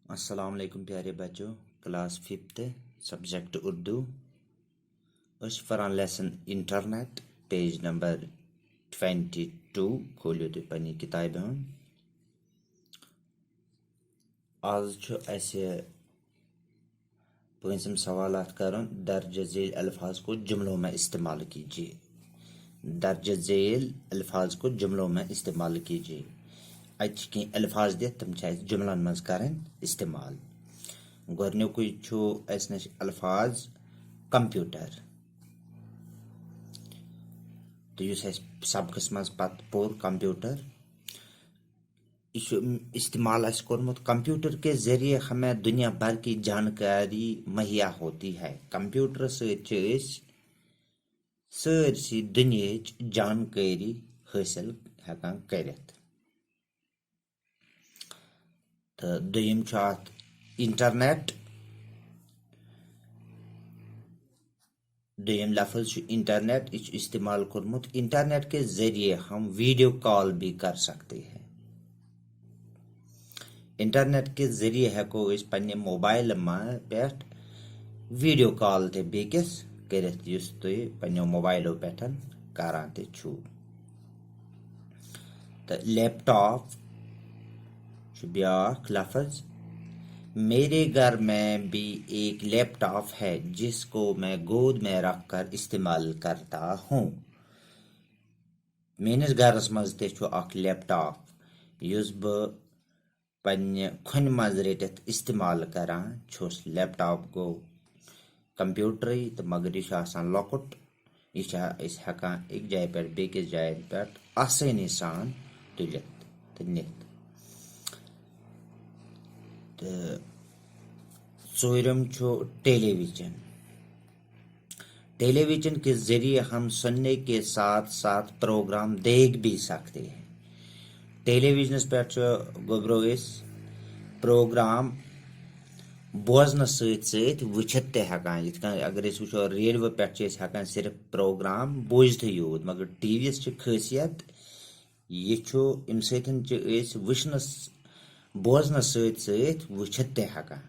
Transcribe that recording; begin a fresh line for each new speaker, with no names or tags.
अस्सलाम वालेकुम प्यारे बच्चों। Class 5th subject Urdu Farhan lesson internet page number 22 खोलियो तुम पन्नी किताब हूँ। आज ऐसे पंचम सवालात करन। दर्ज झेल अल्फाज को जुमलों में इस्तेमाल कीजिए। दर्ज झेल अल्फाज को जुमलों में इस्तेमाल कीजिए। अच्छी अल्फाज दिख तम जुमलन मज करें इस्तेमाल। गोरनुकुई छु अस नश अल्फाज कंप्यूटर तो युस सबकस मज पत पोर कंप्यूटर इस्तेमाल अस कोरमुत। कंप्यूटर के जरिए हमें दुनिया भर की जानकारी मुहैया होती है। कंप्यूटर से सरसी दुनिया जानकारी हासिल हेकान करित। तो दोयम छु अत इंटरनेट। दोयम लफ्ज छु इंटरनेट। इस इस्तेमाल कोरमुत। इंटरनेट के जरिए हम वीडियो कॉल भी कर सकते हैं। इंटरनेट के जरिए हेको इस पन्ने मोबाइल में पेट वीडियो कॉल ते बेकिस करित युस तुई पन्ने मोबाइलो पेटन करान ते छु। तो लैपटॉप छु ब्याख लफ्ज। मेरे घर में भी एक लैपटॉप है जिसको मैं गोद में रखकर इस्तेमाल करता हूँ। मेनिस घरस मज ते छु अख लैपटॉप युस ब पन्ने खुन मज रटित इस्तेमाल करान छुस। लैपटॉप गो कंप्यूटर तो मगर यह लकुट। यह हेकान एक जाय पे बेकिस जाय पे आसानी सान तुलित तो नित। तो चौरम छु टेलीविजन। टेलीविजन के जरिए हम सुनने के साथ साथ प्रोग्राम देख भी सकते हैं। टेलीविजन पे गोब्रो प्रोग्राम बोजन सत वुचित ते हेकान। यिथ कन अगर वो रेडियो पे हेकान सिर्फ प्रोग्राम बोजत यूत। मगर टीवी खासियत यह अम सत वुचनस बोजन सत वुचित ते हेकान।